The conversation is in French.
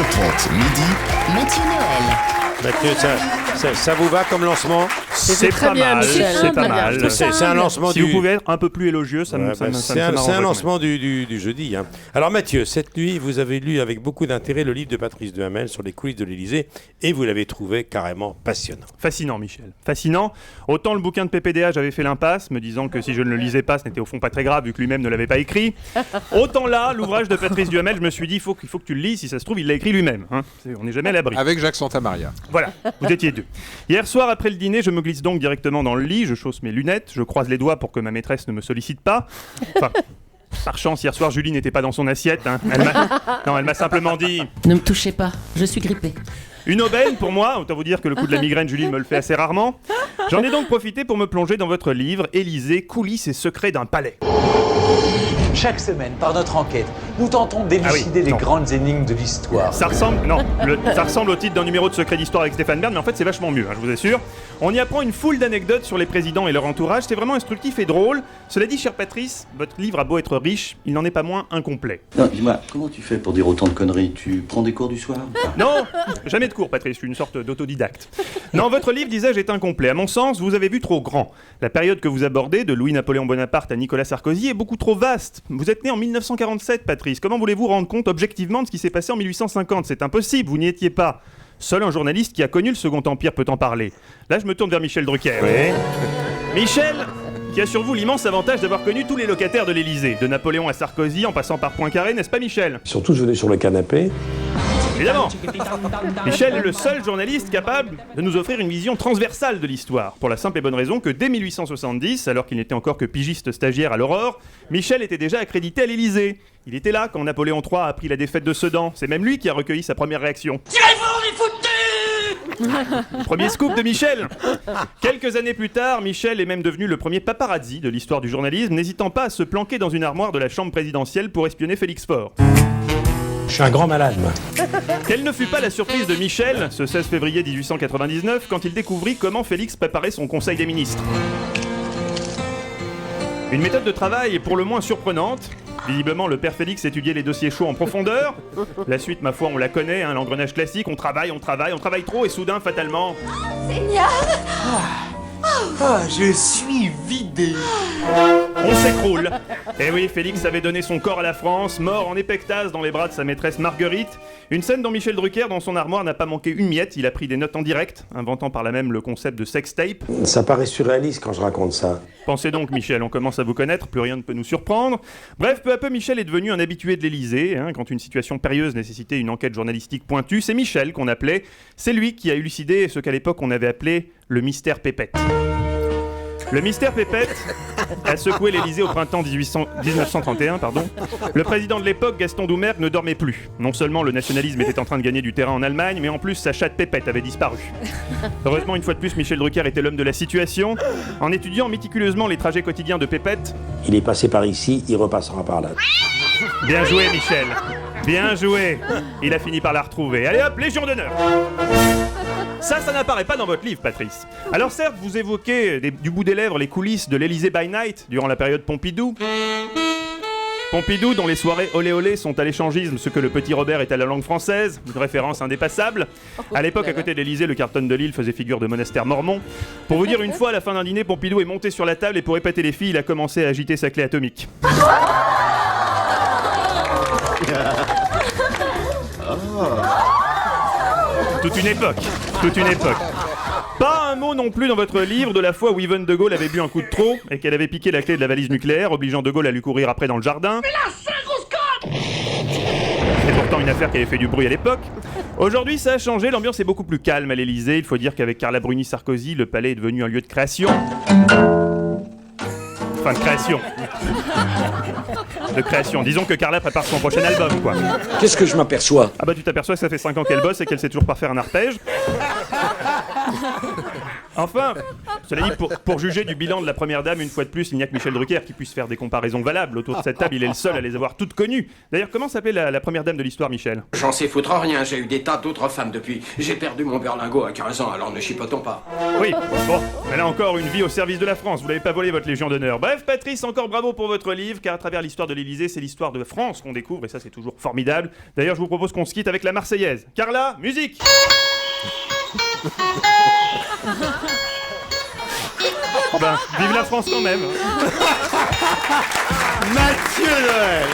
12h30, midi, Mathieu Noël. Mathieu, ça vous va comme lancement? C'est pas mal, c'est pas mal. C'est un lancement Si vous pouvez être un peu plus élogieux, ça me c'est un lancement du jeudi. Hein. Alors Mathieu, cette nuit, vous avez lu avec beaucoup d'intérêt le livre de Patrice Duhamel sur les coulisses de l'Élysée et vous l'avez trouvé carrément passionnant. Fascinant, Michel. Fascinant. Autant le bouquin de PPDA, j'avais fait l'impasse, me disant que si je ne le lisais pas, ce n'était au fond pas très grave, vu que lui-même ne l'avait pas écrit. Autant là, l'ouvrage de Patrice Duhamel, je me suis dit, il faut que tu le lises, si ça se trouve, il l'a écrit lui-même. Hein. On n'est jamais à l'abri. Avec Jacques Santamaria. Voilà, vous étiez deux. Hier soir, après le dîner, je me glisse donc directement dans le lit, je chausse mes lunettes, je croise les doigts pour que ma maîtresse ne me sollicite pas. Enfin, par chance, hier soir, Julie n'était pas dans son assiette. Hein. Elle m'a simplement dit... Ne me touchez pas, je suis grippée. Une aubaine pour moi, autant vous dire que le coup de la migraine, Julie me le fait assez rarement. J'en ai donc profité pour me plonger dans votre livre, Élysée, coulisses et secrets d'un palais. Chaque semaine, par notre enquête, nous tentons d'élucider les grandes énigmes de l'histoire. Ça ressemble au titre d'un numéro de Secret d'Histoire avec Stéphane Bern, mais en fait c'est vachement mieux, hein, je vous assure. On y apprend une foule d'anecdotes sur les présidents et leur entourage, c'est vraiment instructif et drôle. Cela dit, cher Patrice, votre livre a beau être riche, il n'en est pas moins incomplet. Non, dis-moi, comment tu fais pour dire autant de conneries? Tu prends des cours du soir? Non, jamais de cours, Patrice, je suis une sorte d'autodidacte. Non, votre livre, disais-je, est incomplet. À mon sens, vous avez vu trop grand. La période que vous abordez, de Louis-Napoléon Bonaparte à Nicolas Sarkozy, est beaucoup trop vaste. Vous êtes né en 1947, Patrice. Comment voulez-vous rendre compte objectivement de ce qui s'est passé en 1850? C'est impossible, vous n'y étiez pas. Seul un journaliste qui a connu le Second Empire peut en parler. Là, je me tourne vers Michel Drucker. Oui. Michel, qui a sur vous l'immense avantage d'avoir connu tous les locataires de l'Élysée, de Napoléon à Sarkozy, en passant par Poincaré, n'est-ce pas, Michel? Surtout, je venais sur le canapé. Évidemment. Michel est le seul journaliste capable de nous offrir une vision transversale de l'histoire, pour la simple et bonne raison que dès 1870, alors qu'il n'était encore que pigiste stagiaire à l'Aurore, Michel était déjà accrédité à l'Élysée. Il était là quand Napoléon III a appris la défaite de Sedan. C'est même lui qui a recueilli sa première réaction. Tirez-vous, les foutus! Premier scoop de Michel. Quelques années plus tard, Michel est même devenu le premier paparazzi de l'histoire du journalisme, n'hésitant pas à se planquer dans une armoire de la chambre présidentielle pour espionner Félix Faure. Je suis un grand malade, moi. Quelle ne fut pas la surprise de Michel, ce 16 février 1899, quand il découvrit comment Félix préparait son conseil des ministres. Une méthode de travail pour le moins surprenante. Visiblement, le père Félix étudiait les dossiers chauds en profondeur. La suite, ma foi, on la connaît, hein, l'engrenage classique, on travaille trop, et soudain, fatalement... Seigneur! Je suis vidé. On s'écroule. Et oui, Félix avait donné son corps à la France, mort en épectase dans les bras de sa maîtresse Marguerite. Une scène dont Michel Drucker, dans son armoire, n'a pas manqué une miette. Il a pris des notes en direct, inventant par là même le concept de sextape. Ça paraît surréaliste quand je raconte ça. Pensez donc, Michel, on commence à vous connaître, plus rien ne peut nous surprendre. Bref, peu à peu, Michel est devenu un habitué de l'Élysée. Hein, quand une situation périlleuse nécessitait une enquête journalistique pointue, c'est Michel qu'on appelait. C'est lui qui a élucidé ce qu'à l'époque on avait appelé le mystère Pépette. Le mystère Pépette a secoué l'Élysée au printemps 1931. Le président de l'époque, Gaston Doumergue, ne dormait plus. Non seulement le nationalisme était en train de gagner du terrain en Allemagne, mais en plus sa chatte Pépette avait disparu. Heureusement, une fois de plus, Michel Drucker était l'homme de la situation. En étudiant méticuleusement les trajets quotidiens de Pépette... Il est passé par ici, il repassera par là. Bien joué, Michel. Bien joué. Il a fini par la retrouver. Allez hop, Légion d'honneur. Ça n'apparaît pas dans votre livre, Patrice. Alors certes, vous évoquez du bout des lèvres les coulisses de l'Élysée by Night durant la période Pompidou. Pompidou, dont les soirées olé olé sont à l'échangisme ce que le petit Robert est à la langue française, une référence indépassable. À l'époque, à côté de l'Élysée, le Carlton de Lille faisait figure de monastère mormon. Pour vous dire, une fois, à la fin d'un dîner, Pompidou est monté sur la table et pour épater les filles, il a commencé à agiter sa clé atomique. Toute une époque. Pas un mot non plus dans votre livre de la fois où Yvonne de Gaulle avait bu un coup de trop et qu'elle avait piqué la clé de la valise nucléaire, obligeant de Gaulle à lui courir après dans le jardin. Mais là, c'est un gros scotch! C'est pourtant une affaire qui avait fait du bruit à l'époque. Aujourd'hui, ça a changé, l'ambiance est beaucoup plus calme à l'Élysée. Il faut dire qu'avec Carla Bruni-Sarkozy, le palais est devenu un lieu de création. Enfin, de création. De création. Disons que Carla prépare son prochain album, quoi. Qu'est-ce que je m'aperçois? Ah bah tu t'aperçois que ça fait 5 ans qu'elle bosse et qu'elle sait toujours pas faire un arpège. Enfin, Cela dit, pour juger du bilan de la première dame, une fois de plus, il n'y a que Michel Drucker qui puisse faire des comparaisons valables. Autour de cette table, il est le seul à les avoir toutes connues. D'ailleurs, comment s'appelait la première dame de l'histoire, Michel? J'en sais foutre rien, j'ai eu des tas d'autres femmes depuis. J'ai perdu mon berlingot à 15 ans, alors ne chipotons pas. Oui, bon, elle a encore une vie au service de la France, vous n'avez pas volé votre Légion d'honneur. Bref, Patrice, encore bravo pour votre livre, car à travers l'histoire de l'Élysée, c'est l'histoire de France qu'on découvre, et ça c'est toujours formidable. D'ailleurs, je vous propose qu'on se quitte avec la Marseillaise. Carla, musique. Ben, vive la France quand même. Mathieu Noël.